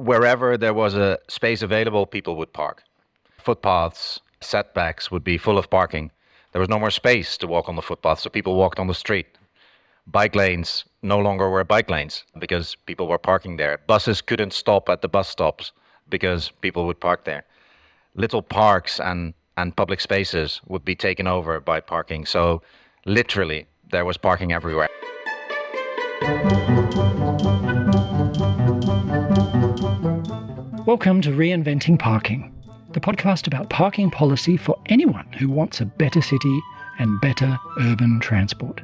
wherever there was a space available, people would park. Footpaths, setbacks would be full of parking. There was no more space to walk on the footpath, so people walked on the street. Bike lanes no longer were bike lanes because people were parking there. Buses couldn't stop at the bus stops because people would park there. Little parks and public spaces would be taken over by parking. So literally, there was parking everywhere. Welcome to Reinventing Parking, the podcast about parking policy for anyone who wants a better city and better urban transport.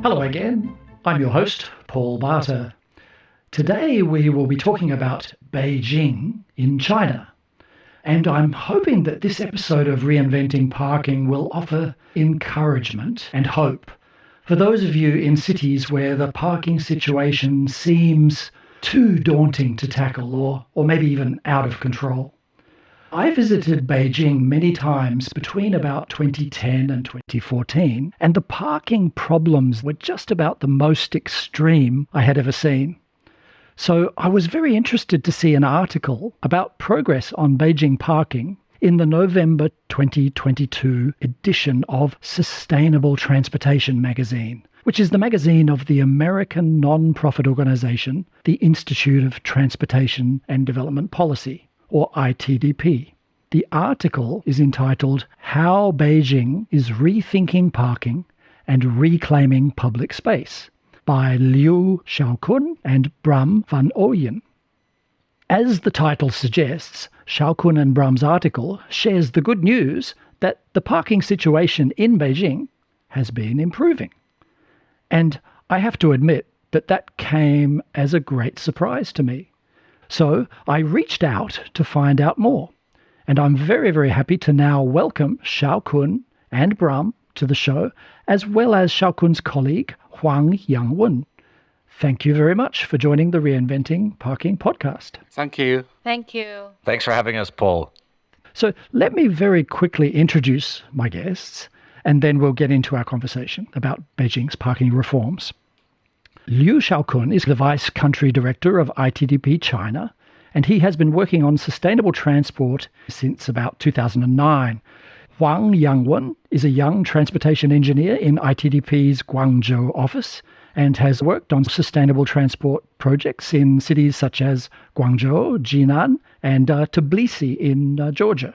Hello again, I'm your host, Paul Barter. Today we will be talking about Beijing in China. And I'm hoping that this episode of Reinventing Parking will offer encouragement and hope for those of you in cities where the parking situation seems too daunting to tackle or maybe even out of control. I visited Beijing many times between about 2010 and 2014, and the parking problems were just about the most extreme I had ever seen. So I was very interested to see an article about progress on Beijing parking in the November 2022 edition of Sustainable Transportation magazine, which is the magazine of the American non-profit organization, the Institute of Transportation and Development Policy, or ITDP. The article is entitled How Beijing is Rethinking Parking and Reclaiming Public Space by Shaokun and Bram van Ooijen. As the title suggests, Shaokun and Bram's article shares the good news that the parking situation in Beijing has been improving. And I have to admit that came as a great surprise to me. So I reached out to find out more. And I'm very, very happy to now welcome Shaokun and Bram to the show, as well as Shaokun's colleague, Huang Yangwen. Thank you very much for joining the Reinventing Parking podcast. Thank you. Thank you. Thanks for having us, Paul. So let me very quickly introduce my guests, and then we'll get into our conversation about Beijing's parking reforms. Liu Shaokun is the Vice Country Director of ITDP China, and he has been working on sustainable transport since about 2009. Huang Yangwen is a young transportation engineer in ITDP's Guangzhou office and has worked on sustainable transport projects in cities such as Guangzhou, Jinan, and Tbilisi in Georgia.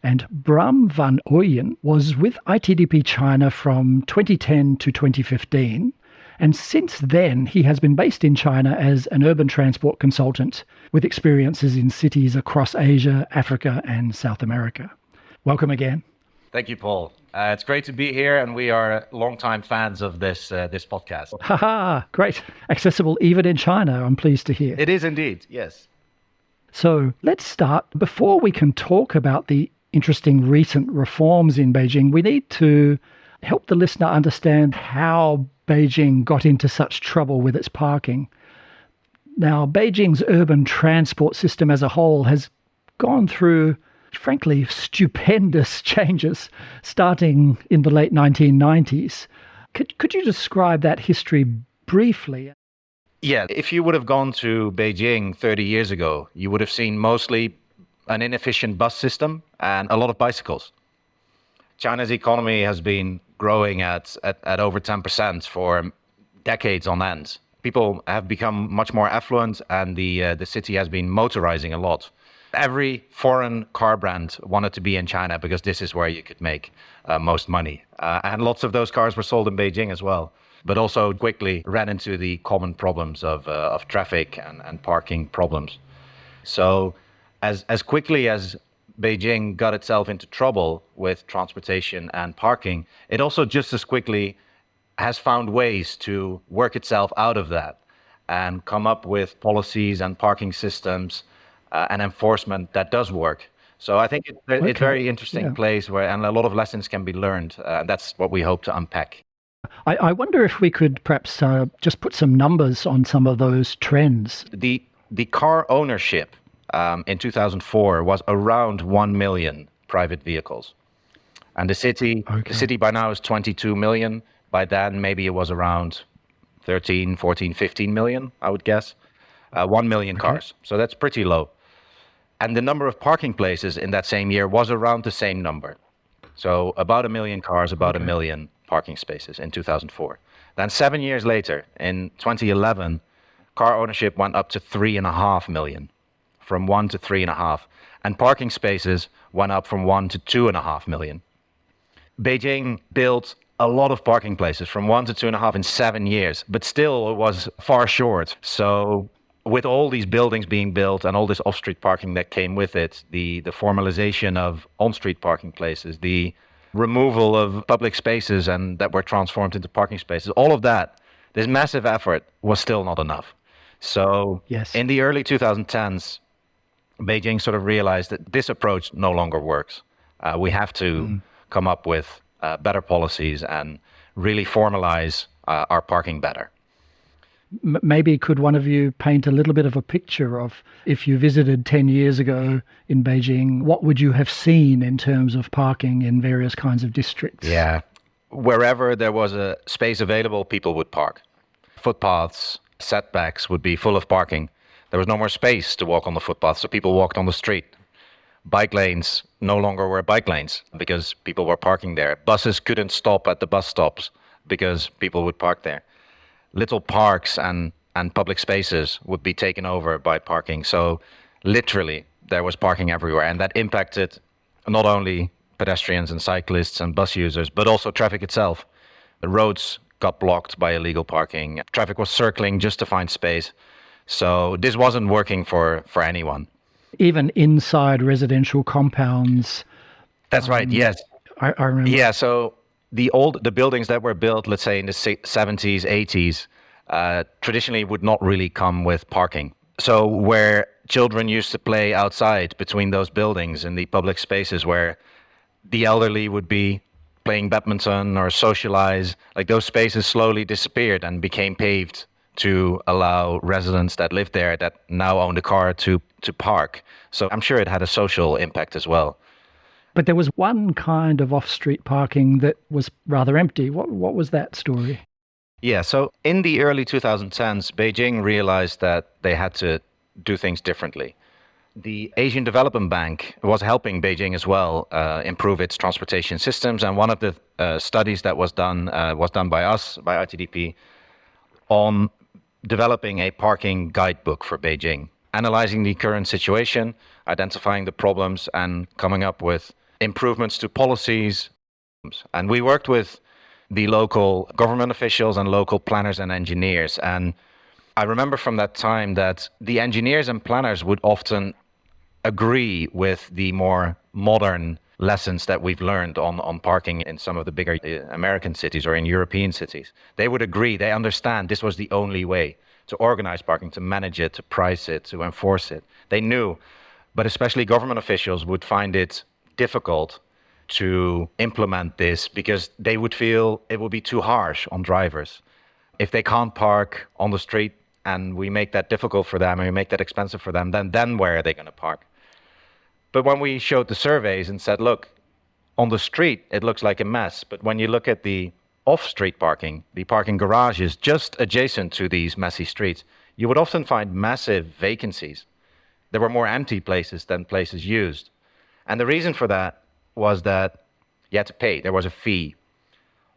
And Bram van Ooijen was with ITDP China from 2010 to 2015, and since then he has been based in China as an urban transport consultant with experiences in cities across Asia, Africa, and South America. Welcome again. Thank you, Paul. It's great to be here, and we are longtime fans of this podcast. Haha, great. Accessible even in China, I'm pleased to hear. It is indeed, yes. So let's start. Before we can talk about the interesting recent reforms in Beijing, we need to help the listener understand how Beijing got into such trouble with its parking. Now, Beijing's urban transport system as a whole has gone through, frankly, stupendous changes starting in the late 1990s. Could you describe that history briefly? Yeah, if you would have gone to Beijing 30 years ago, you would have seen mostly an inefficient bus system and a lot of bicycles. China's economy has been growing at over 10% for decades on end. People have become much more affluent, and the city has been motorizing a lot. Every foreign car brand wanted to be in China because this is where you could make most money. And lots of those cars were sold in Beijing as well, but also quickly ran into the common problems of traffic and parking problems. So as quickly as Beijing got itself into trouble with transportation and parking, it also just as quickly has found ways to work itself out of that and come up with policies and parking systems and enforcement that does work. So I think it's a very interesting place and a lot of lessons can be learned. That's what we hope to unpack. I wonder if we could perhaps just put some numbers on some of those trends. The car ownership in 2004 was around 1 million private vehicles. And the city by now is 22 million. By then, maybe it was around 13, 14, 15 million, I would guess. 1 million Okay. cars. So that's pretty low. And the number of parking places in that same year was around the same number. So about a million cars, about a Okay. million parking spaces in 2004. Then 7 years later, in 2011, car ownership went up to 3.5 million, from 1 to 3.5. And parking spaces went up from 1 to 2.5 million. Beijing built a lot of parking places from 1 to 2.5 in 7 years, but still it was far short. So with all these buildings being built and all this off-street parking that came with it, the formalization of on-street parking places, the removal of public spaces and that were transformed into parking spaces, all of that, this massive effort was still not enough. So Yes. in the early 2010s, Beijing sort of realized that this approach no longer works. We have to come up with better policies and really formalize our parking better. Maybe could one of you paint a little bit of a picture of if you visited 10 years ago in Beijing, what would you have seen in terms of parking in various kinds of districts? Yeah. Wherever there was a space available, people would park. Footpaths, setbacks would be full of parking. There was no more space to walk on the footpath, so people walked on the street. Bike lanes no longer were bike lanes because people were parking there. Buses couldn't stop at the bus stops because people would park there. Little parks and public spaces would be taken over by parking. So literally, there was parking everywhere. And that impacted not only pedestrians and cyclists and bus users, but also traffic itself. The roads got blocked by illegal parking. Traffic was circling just to find space. So this wasn't working for anyone. Even inside residential compounds, That's right. Yes. I remember. Yeah. So the buildings that were built, let's say in the 70s, 80s, traditionally would not really come with parking. So where children used to play outside between those buildings in the public spaces where the elderly would be playing badminton or socialize, like those spaces slowly disappeared and became paved to allow residents that live there that now own the car to park. So I'm sure it had a social impact as well. But there was one kind of off-street parking that was rather empty. What was that story? Yeah, so in the early 2010s, Beijing realized that they had to do things differently. The Asian Development Bank was helping Beijing as well improve its transportation systems, and one of the studies that was done by us, by ITDP, on developing a parking guidebook for Beijing, analyzing the current situation, identifying the problems, and coming up with improvements to policies. And we worked with the local government officials and local planners and engineers. And I remember from that time that the engineers and planners would often agree with the more modern lessons that we've learned on parking in some of the bigger American cities or in European cities. They would agree, they understand this was the only way to organize parking, to manage it, to price it, to enforce it. They knew, but especially government officials would find it difficult to implement this because they would feel it would be too harsh on drivers. If they can't park on the street and we make that difficult for them and we make that expensive for them, then where are they going to park? But when we showed the surveys and said, look, on the street, it looks like a mess. But when you look at the off-street parking, the parking garages just adjacent to these messy streets, you would often find massive vacancies. There were more empty places than places used. And the reason for that was that you had to pay. There was a fee.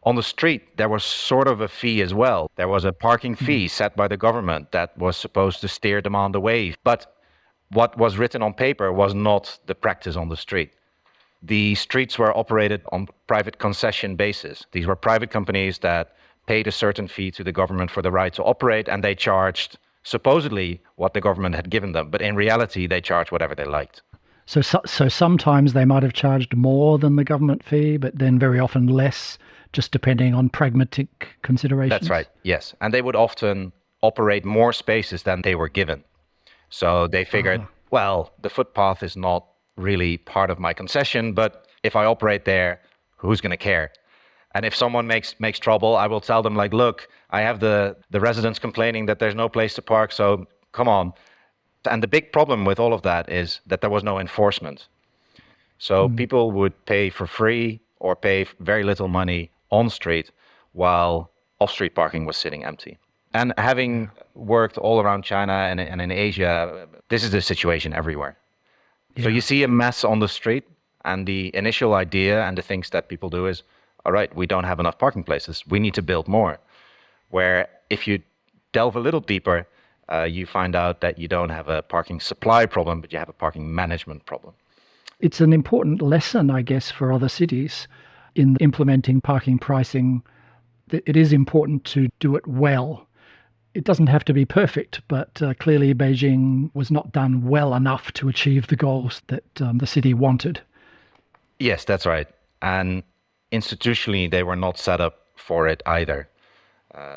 On the street, there was sort of a fee as well. There was a parking fee set by the government that was supposed to steer demand away. But what was written on paper was not the practice on the street. The streets were operated on private concession basis. These were private companies that paid a certain fee to the government for the right to operate, and they charged supposedly what the government had given them. But in reality, they charged whatever they liked. So sometimes they might have charged more than the government fee, but then very often less, just depending on pragmatic considerations. That's right, yes. And they would often operate more spaces than they were given. So they figured, well, the footpath is not really part of my concession, but if I operate there, who's going to care? And if someone makes trouble, I will tell them, like, look, I have the residents complaining that there's no place to park, so come on. And the big problem with all of that is that there was no enforcement. So people would pay for free or pay very little money on street while off-street parking was sitting empty. And having worked all around China and in Asia, this is the situation everywhere. So Yeah. you see a mess on the street, and the initial idea and the things that people do is, all right, we don't have enough parking places. We need to build more. Where if you delve a little deeper, you find out that you don't have a parking supply problem, but you have a parking management problem. It's an important lesson, I guess, for other cities in implementing parking pricing. It is important to do it well. It doesn't have to be perfect, but clearly Beijing was not done well enough to achieve the goals that the city wanted. Yes, that's right. And institutionally, they were not set up for it either.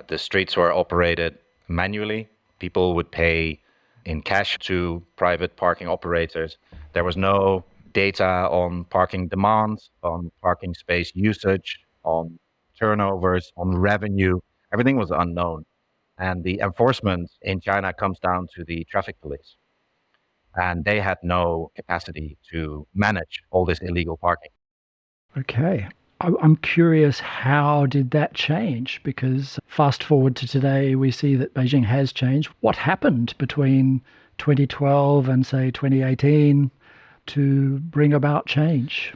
The streets were operated manually. People would pay in cash to private parking operators. There was no data on parking demands, on parking space usage, on turnovers, on revenue. Everything was unknown. And the enforcement in China comes down to the traffic police. And they had no capacity to manage all this illegal parking. Okay. I'm curious, how did that change? Because fast forward to today, we see that Beijing has changed. What happened between 2012 and, say, 2018 to bring about change?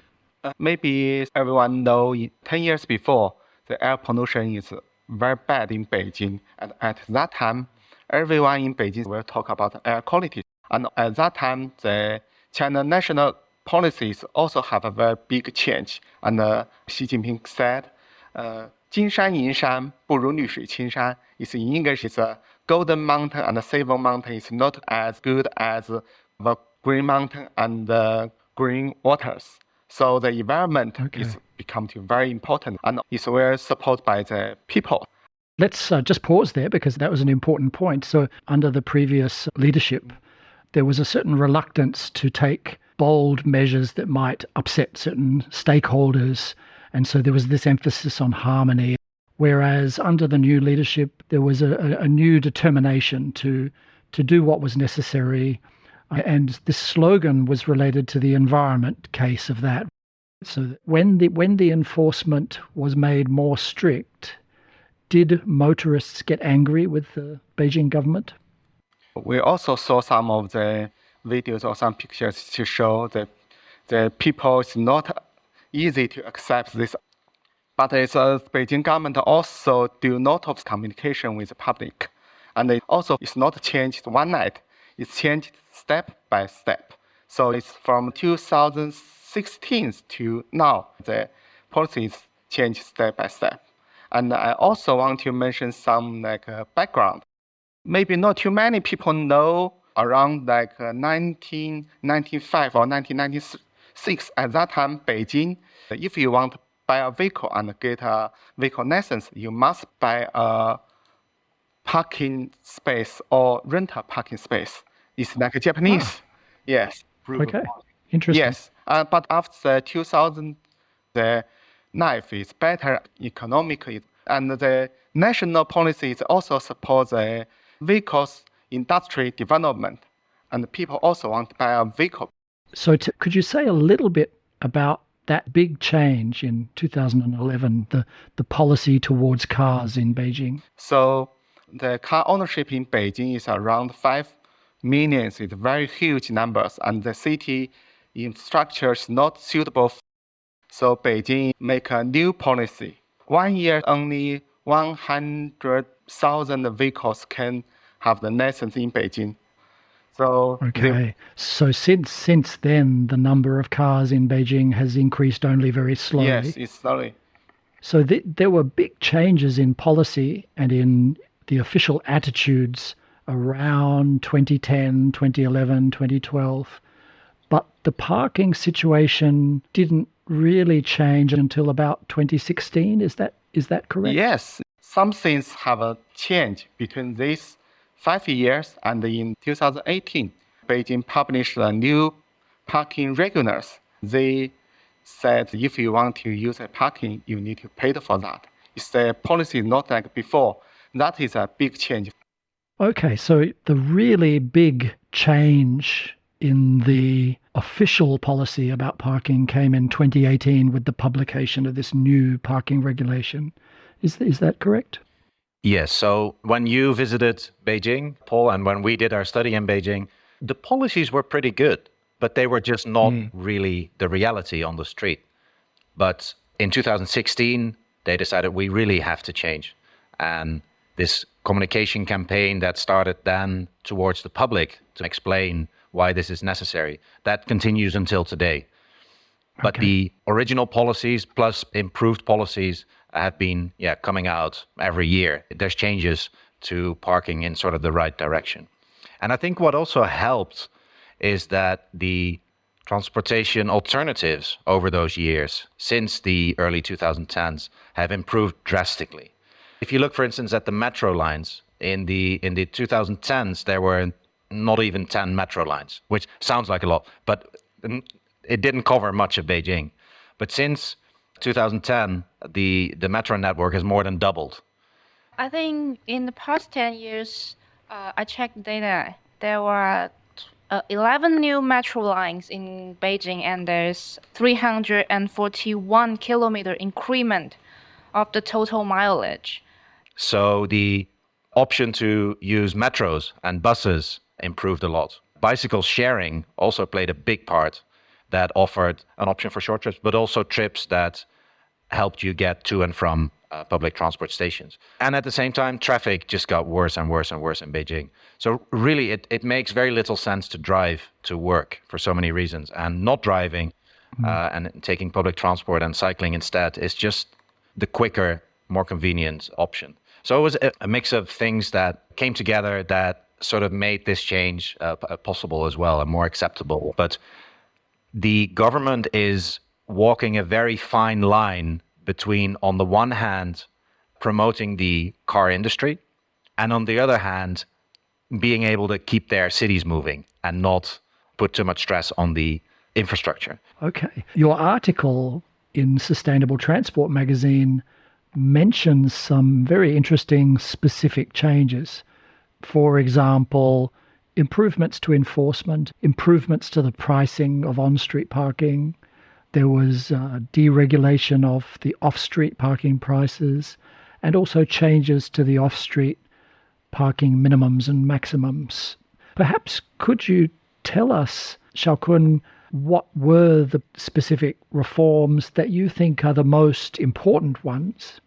Maybe everyone know 10 years before, the air pollution is very bad in Beijing. And at that time, everyone in Beijing will talk about air quality. And at that time, the China national policies also have a very big change. And Xi Jinping said, 金山银山不如绿水青山. It's in English, it's a golden mountain and a silver mountain is not as good as the green mountain and the green waters. So the environment is becoming very important and is well supported by the people. Let's just pause there because that was an important point. So under the previous leadership, there was a certain reluctance to take bold measures that might upset certain stakeholders. And so there was this emphasis on harmony. Whereas under the new leadership, there was a new determination to do what was necessary. And this slogan was related to the environment case of that. So when the enforcement was made more strict, did motorists get angry with the Beijing government? We also saw some of the videos or some pictures to show that the people is not easy to accept this. But it's Beijing government also do a lot of communication with the public. And it also is not changed one night. It's changed step by step. So it's from 2016 to now, the policies change step by step. And I also want to mention some background. Maybe not too many people know around 1995 or 1996. At that time, Beijing, if you want to buy a vehicle and get a vehicle license, you must buy a parking space or rent a parking space. It's like a Japanese. Yes. Okay. Interesting. Yes. But after 2000, the life is better economically. And the national policies also support the vehicles industry development. And people also want to buy a vehicle. So could you say a little bit about that big change in 2011, the policy towards cars in Beijing? So the car ownership in Beijing is around 5 million. It's very huge numbers. And the city infrastructure is not suitable. So Beijing make a new policy. 1 year, only 100,000 vehicles can have the license in Beijing. So so since then, the number of cars in Beijing has increased only very slowly. Yes, it's slowly. So there were big changes in policy and in the official attitudes around 2010, 2011, 2012. But the parking situation didn't really change until about 2016. Is that correct? Yes, some things have changed between these 5 years and in 2018. Beijing published a new parking regulars. They said if you want to use a parking, you need to pay for that. It's the policy not like before. That is a big change. Okay, so the really big change in the official policy about parking came in 2018 with the publication of this new parking regulation. Is that correct? Yes. So when you visited Beijing, Paul, and when we did our study in Beijing, the policies were pretty good, but they were just not really the reality on the street. But in 2016, they decided we really have to change. And this communication campaign that started then towards the public to explain why this is necessary, that continues until today. But Okay. the original policies plus improved policies have been coming out every year. There's changes to parking in sort of the right direction. And I think what also helped is that the transportation alternatives over those years, since the early 2010s, have improved drastically. If you look, for instance, at the metro lines, in the 2010s, there were not even 10 metro lines, which sounds like a lot, but it didn't cover much of Beijing. But since 2010, the metro network has more than doubled. I think in the past 10 years, I checked data. There were 11 new metro lines in Beijing, and there's 341 kilometer increment of the total mileage. So the option to use metros and buses improved a lot. Bicycle sharing also played a big part, that offered an option for short trips, but also trips that helped you get to and from public transport stations. And at the same time, traffic just got worse and worse and worse in Beijing. So really, it makes very little sense to drive to work for so many reasons. And not driving and taking public transport and cycling instead is just the quicker, more convenient option. So it was a mix of things that came together that sort of made this change possible as well and more acceptable. But the government is walking a very fine line between, on the one hand, promoting the car industry, and on the other hand, being able to keep their cities moving and not put too much stress on the infrastructure. Okay. Your article in Sustainable Transport magazine mentions some very interesting specific changes. For example, improvements to enforcement, improvements to the pricing of on-street parking. There was deregulation of the off-street parking prices, and also changes to the off-street parking minimums and maximums. Perhaps could you tell us, Shaokun, what were the specific reforms that you think are the most important ones?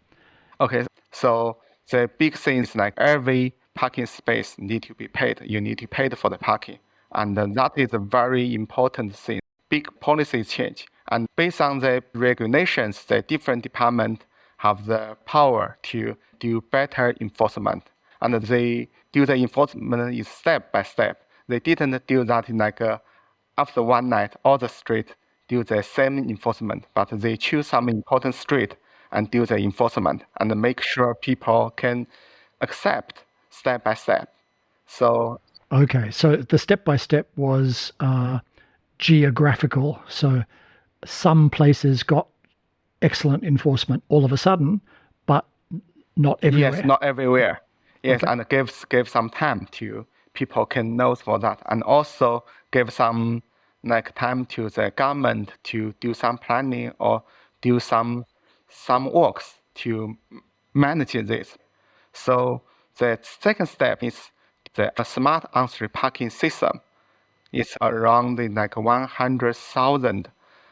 Okay, so the big thing is like every parking space need to be paid. You need to pay for the parking. And that is a very important thing. Big policy change. And based on the regulations, the different departments have the power to do better enforcement. And they do the enforcement is step by step. They didn't do that in like after one night, all the street do the same enforcement, but they choose some important street and do the enforcement and make sure people can accept step by step. So Okay, so the step by step was geographical. So some places got excellent enforcement all of a sudden, but not everywhere. yes, not everywhere. Yes, Okay. and give some time to people can know for that, and also give some like time to the government to do some planning or do some works to manage this. So the second step is the smart on-street parking system. It's around like 100,000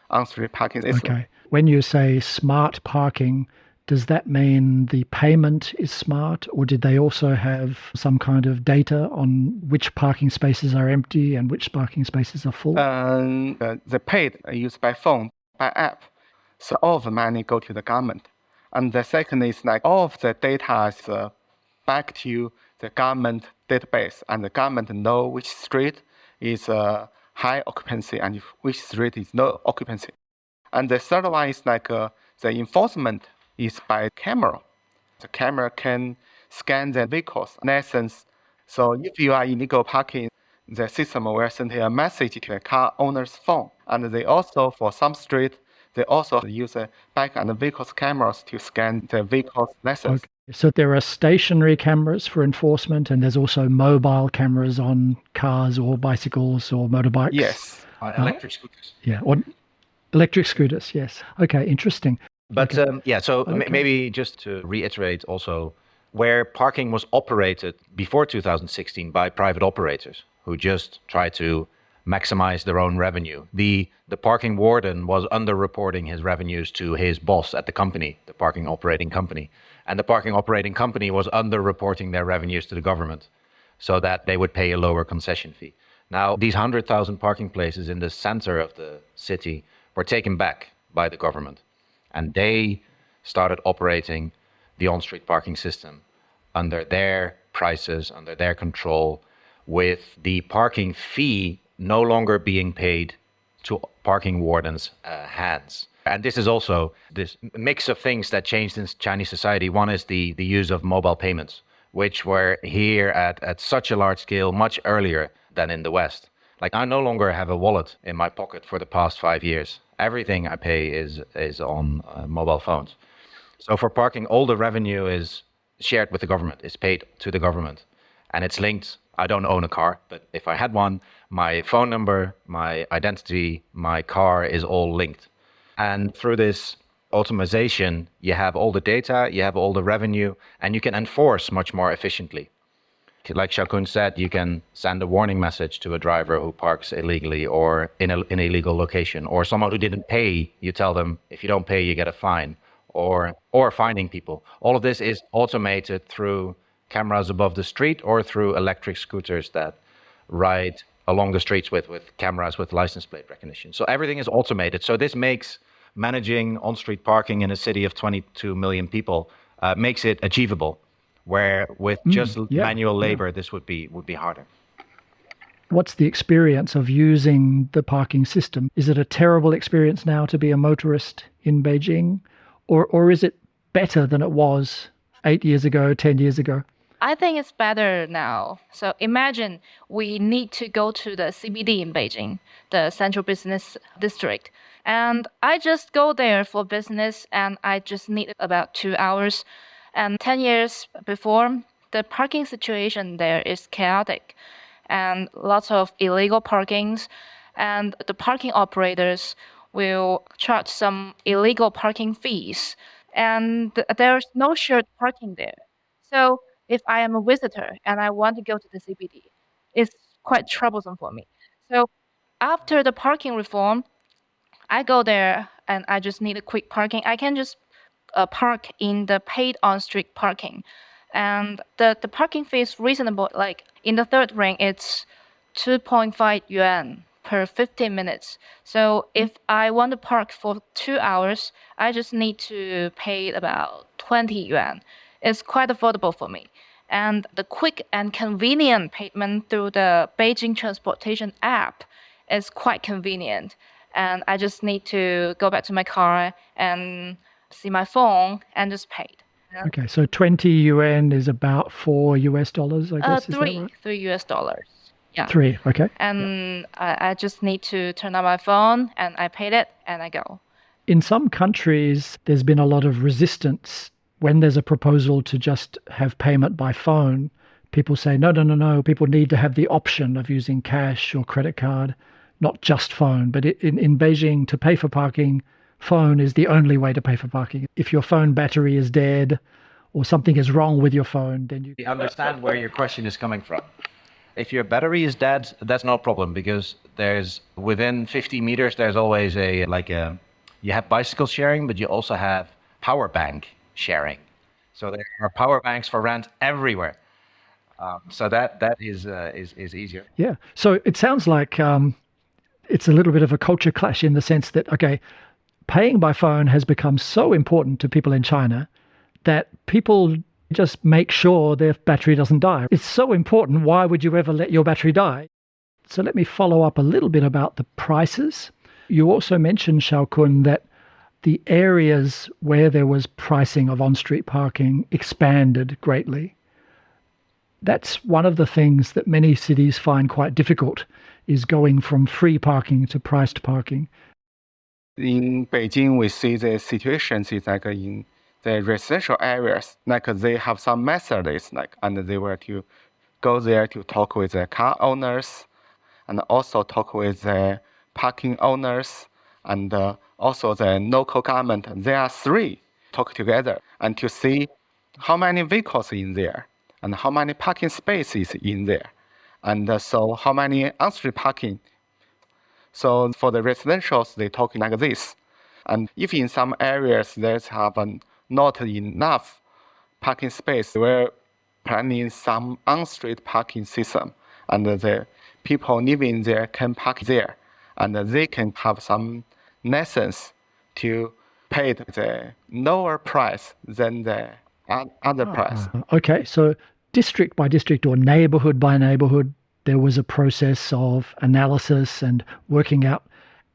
on-street parking system. Okay. When you say smart parking, does that mean the payment is smart, or did they also have some kind of data on which parking spaces are empty and which parking spaces are full? The paid used by phone, by app. So all of the money go to the government. And the second is like all of the data is back to the government database, and the government know which street is high occupancy and which street is low occupancy. And the third one is like the enforcement is by camera. The camera can scan the vehicles license. So if you are illegal parking, the system will send a message to the car owner's phone. And they also, for some street, they also use the back and vehicles cameras to scan the vehicle's license. Okay. So there are stationary cameras for enforcement, and there's also mobile cameras on cars or bicycles or motorbikes. Yes. Electric scooters. Yeah, or electric scooters. Yes. Okay, interesting. But Okay. so Okay. maybe just to reiterate also where parking was operated before 2016 by private operators who just try to maximize their own revenue. The parking warden was underreporting his revenues to his boss at the company, the parking operating company. And the parking operating company was underreporting their revenues to the government so that they would pay a lower concession fee. Now, these 100,000 parking places in the center of the city were taken back by the government. And they started operating the on-street parking system under their prices, under their control, with the parking fee no longer being paid to parking wardens' hands. And this is also this mix of things that changed in Chinese society. One is the use of mobile payments, which were here at such a large scale much earlier than in the West. Like, I no longer have a wallet in my pocket for the past 5 years. Everything I pay is on mobile phones. So for parking, all the revenue is shared with the government, is paid to the government. And it's linked. I don't own a car, but if I had one, my phone number, my identity, my car is all linked. And through this automation, you have all the data, you have all the revenue, and you can enforce much more efficiently. Like Shaokun said, you can send a warning message to a driver who parks illegally or in an illegal location, or someone who didn't pay. You tell them, if you don't pay, you get a fine, or fining people. All of this is automated through cameras above the street or through electric scooters that ride along the streets with cameras with license plate recognition. So everything is automated. So this makes managing on-street parking in a city of 22 million people makes it achievable, where with just manual labor, this would be harder. What's the experience of using the parking system? Is it a terrible experience now to be a motorist in Beijing, or is it better than it was 8 years ago, 10 years ago? I think it's better now. So imagine we need to go to the CBD in Beijing, the Central Business District. And I just go there for business and I just need about 2 hours. And 10 years before, the parking situation there is chaotic and lots of illegal parkings. And the parking operators will charge some illegal parking fees. And there's no shared parking there. So if I am a visitor and I want to go to the CBD, it's quite troublesome for me. So after the parking reform, I go there and I just need a quick parking. I can just park in the paid on-street parking. And the parking fee is reasonable. Like in the third ring, it's 2.5 yuan per 15 minutes. So if I want to park for 2 hours, I just need to pay about 20 yuan. It's quite affordable for me. And the quick and convenient payment through the Beijing Transportation app is quite convenient. And I just need to go back to my car and see my phone and just pay it. Yeah. Okay, so 20 yuan is about $4, I guess. Is three, that right? $3. Yeah. 3, okay. And I just need to turn on my phone and I paid it and I go. In some countries, there's been a lot of resistance when there's a proposal to just have payment by phone. People say, no, people need to have the option of using cash or credit card, not just phone. But in Beijing, to pay for parking, phone is the only way to pay for parking. If your phone battery is dead or something is wrong with your phone, then you... I understand where your question is coming from. If your battery is dead, that's no problem, because there's within 50 meters, there's always you have bicycle sharing, but you also have power bank sharing. So there are power banks for rent everywhere. So that is easier. Yeah. So it sounds like it's a little bit of a culture clash in the sense that, okay, paying by phone has become so important to people in China that people just make sure their battery doesn't die. It's so important. Why would you ever let your battery die? So let me follow up a little bit about the prices. You also mentioned, Shaokun, that the areas where there was pricing of on-street parking expanded greatly. That's one of the things that many cities find quite difficult, is going from free parking to priced parking. In Beijing, we see the situations is like in the residential areas, like they have some methods, and they were to go there to talk with the car owners, and also talk with the parking owners, and also the local government. There are three talk together and to see how many vehicles in there, and how many parking spaces in there, and so how many on-street parking. So for the residentials, they're talking like this. And if in some areas there's have not enough parking space, we're planning some on-street parking system, and the people living there can park there, and they can have some license to pay the lower price than the other price. Okay, so district by district or neighborhood by neighborhood, there was a process of analysis and working out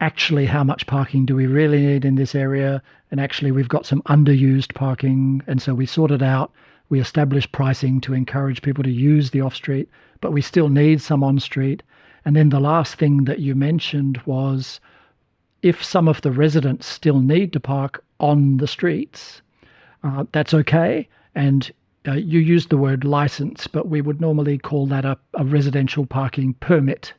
actually how much parking do we really need in this area, and actually we've got some underused parking, and so we sorted out. We established pricing to encourage people to use the off street, but we still need some on street. And then the last thing that you mentioned was if some of the residents still need to park on the streets, that's okay. And you used the word license, but we would normally call that a residential parking permit.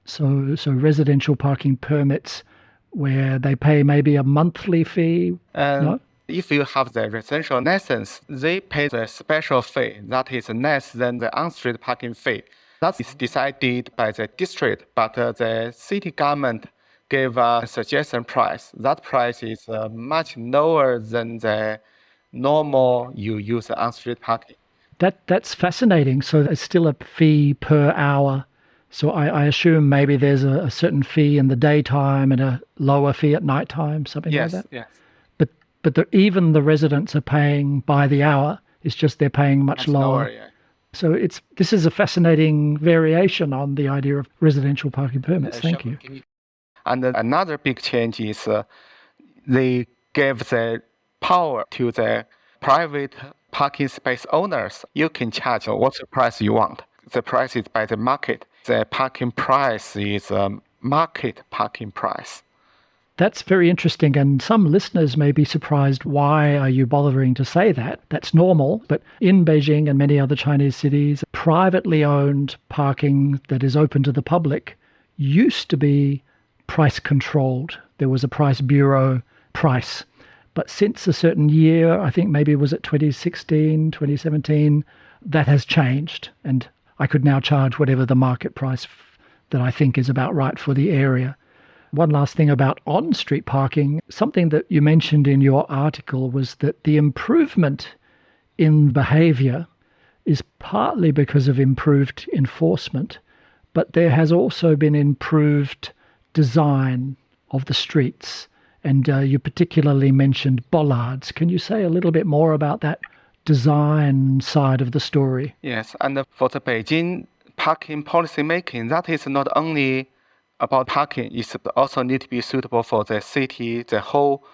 So residential parking permits where they pay maybe a monthly fee. No? If you have the residential license, they pay the special fee that is less than the on-street parking fee. That is decided by the district, but the city government gave a suggestion price. That price is much lower than the normal you use on-street parking. That's fascinating. So it's still a fee per hour. So I assume maybe there's a certain fee in the daytime and a lower fee at nighttime, something like that. Yes. But even the residents are paying by the hour. It's just they're paying much lower. Yeah. So this is a fascinating variation on the idea of residential parking permits. Thank you. And another big change is they gave the power to the private parking space owners. You can charge what's the price you want. The price is by the market. The parking price is market parking price. That's very interesting, and some listeners may be surprised. Why are you bothering to say that? That's normal, but in Beijing and many other Chinese cities, privately owned parking that is open to the public used to be price controlled. There was a price bureau price. But since a certain year, I think maybe it was at 2016, 2017, that has changed, and I could now charge whatever the market price that I think is about right for the area. One last thing about on-street parking, something that you mentioned in your article was that the improvement in behavior is partly because of improved enforcement, but there has also been improved design of the streets. And you particularly mentioned bollards. Can you say a little bit more about that design side of the story? Yes, and for the Beijing parking policy making, that is not only about parking, it also need to be suitable for the city, the whole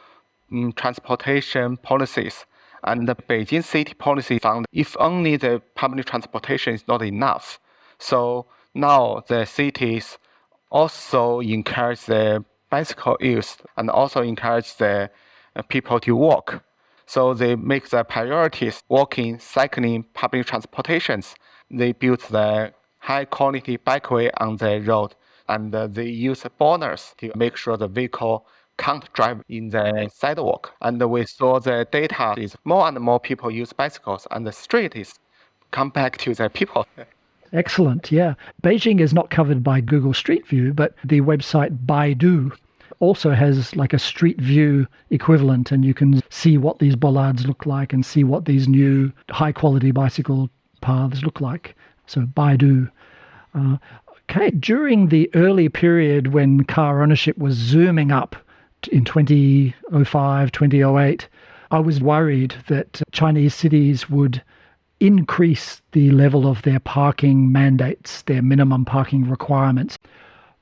transportation policies. And the Beijing city policy found if only the public transportation is not enough. So now the cities also encourage the bicycle use and also encourage the people to walk. So they make the priorities walking, cycling, public transportations. They build the high quality bikeway on the road, and they use borders to make sure the vehicle can't drive in the sidewalk. And we saw the data is more and more people use bicycles, and the street is come back to the people. Excellent, yeah. Beijing is not covered by Google Street View, but the website Baidu also has like a Street View equivalent, and you can see what these bollards look like and see what these new high-quality bicycle paths look like. So Baidu. Okay, during the early period when car ownership was zooming up in 2005, 2008, I was worried that Chinese cities would increase the level of their parking mandates, their minimum parking requirements.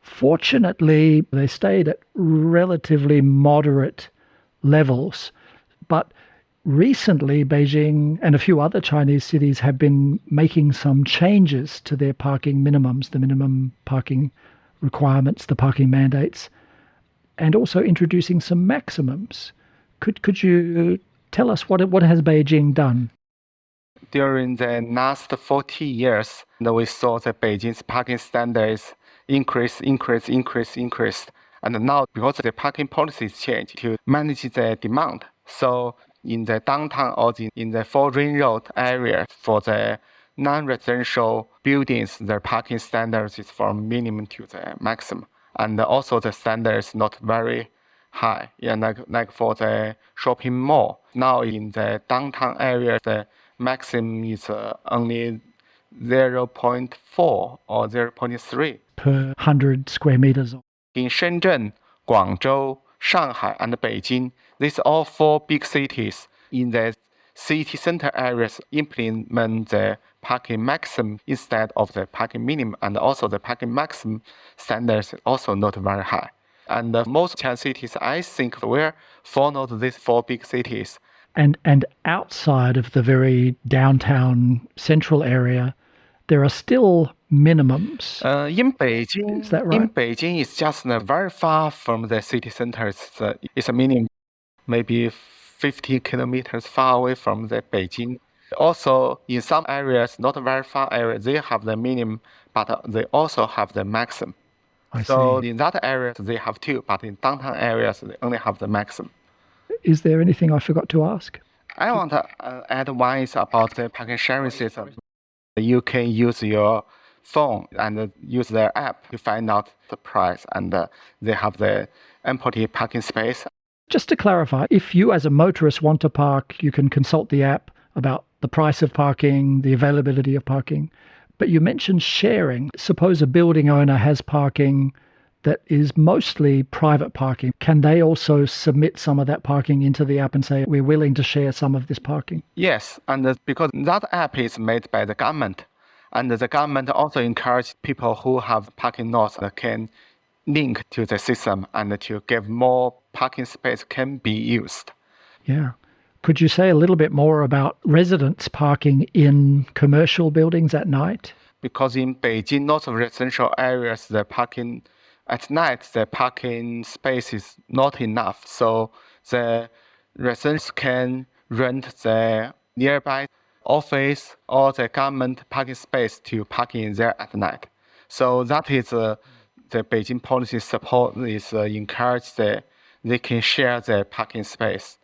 Fortunately, they stayed at relatively moderate levels, but recently Beijing and a few other Chinese cities have been making some changes to their parking minimums, the minimum parking requirements, the parking mandates, and also introducing some maximums. Could you tell us what has Beijing done? During the last 40 years, we saw the Beijing's parking standards increase. And now, because the parking policies changed to manage the demand, so in the downtown or in the Four Ring Road area. For the non-residential buildings, the parking standards is from minimum to the maximum. And also the standard is not very high. Yeah, like for the shopping mall. Now in the downtown area, the maximum is only 0.4 or 0.3 per 100 square meters. In Shenzhen, Guangzhou, Shanghai, and Beijing, these are 4 big cities in the city center areas implement the parking maximum instead of the parking minimum, and also the parking maximum standards also not very high. And most Chinese cities, I think, will follow these 4 big cities. And outside of the very downtown central area, there are still minimums. In Beijing, is that right? In Beijing, it's just very far from the city center. It's a minimum, maybe 50 kilometers far away from the Beijing. Also, in some areas, not very far areas, they have the minimum, but they also have the maximum. So in that area, they have 2, but in downtown areas, they only have the maximum. Is there anything I forgot to ask? I want to add one is about the parking sharing system. You can use your phone and use their app to find out the price, and they have the empty parking space. Just to clarify, if you as a motorist want to park, you can consult the app about the price of parking, the availability of parking. But you mentioned sharing. Suppose a building owner has parking that is mostly private parking. Can they also submit some of that parking into the app and say, we're willing to share some of this parking? Yes, and because that app is made by the government, and the government also encourages people who have parking lots that can link to the system and to give more parking space can be used. Yeah. Could you say a little bit more about residents parking in commercial buildings at night? Because in Beijing, lots of residential areas, the parking at night, the parking space is not enough. So the residents can rent the nearby office or the government parking space to park in there at night. So that is the Beijing policy support is encourage they can share the parking space.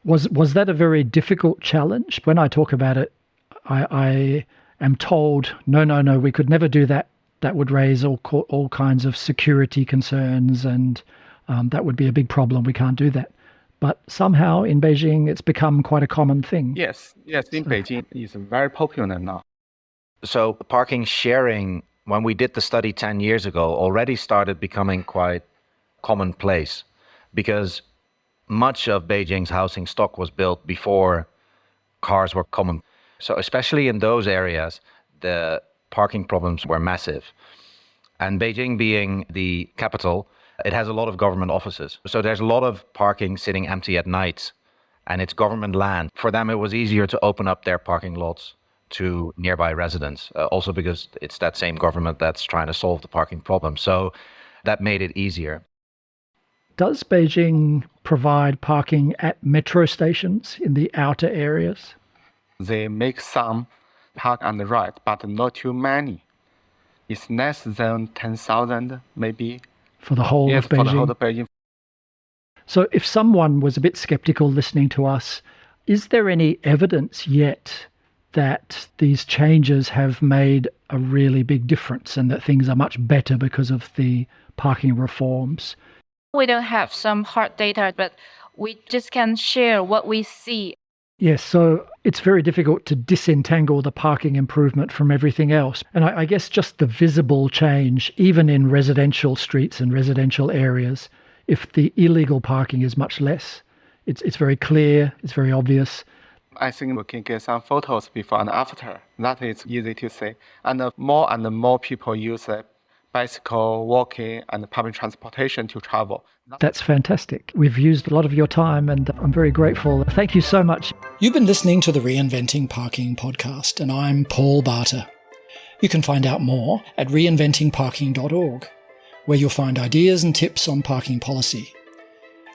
Was that a very difficult challenge? When I talk about it, I am told, no, we could never do that. That would raise all kinds of security concerns, and that would be a big problem. We can't do that. But somehow in Beijing, it's become quite a common thing. Yes, in Beijing, it's very popular now. So parking sharing, when we did the study 10 years ago, already started becoming quite commonplace, because much of Beijing's housing stock was built before cars were common. So especially in those areas, the parking problems were massive. And Beijing being the capital, it has a lot of government offices. So there's a lot of parking sitting empty at night, and it's government land. For them, it was easier to open up their parking lots to nearby residents, also because it's that same government that's trying to solve the parking problem. So that made it easier. Does Beijing provide parking at metro stations in the outer areas? They make some park on the right, but not too many. It's less than 10,000 maybe. For the whole of Beijing? For the whole of Beijing. So if someone was a bit skeptical listening to us, is there any evidence yet that these changes have made a really big difference and that things are much better because of the parking reforms? We don't have some hard data, but we just can share what we see. Yes, so it's very difficult to disentangle the parking improvement from everything else. And I guess just the visible change, even in residential streets and residential areas, if the illegal parking is much less, it's very clear, it's very obvious. I think we can get some photos before and after. That is easy to see. And more people use bicycle, walking, and public transportation to travel. That's fantastic. We've used a lot of your time, and I'm very grateful. Thank you so much. You've been listening to the Reinventing Parking podcast, and I'm Paul Barter. You can find out more at reinventingparking.org, where you'll find ideas and tips on parking policy.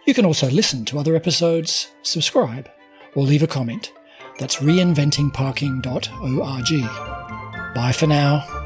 You can also listen to other episodes, subscribe, or leave a comment. That's reinventingparking.org. Bye for now.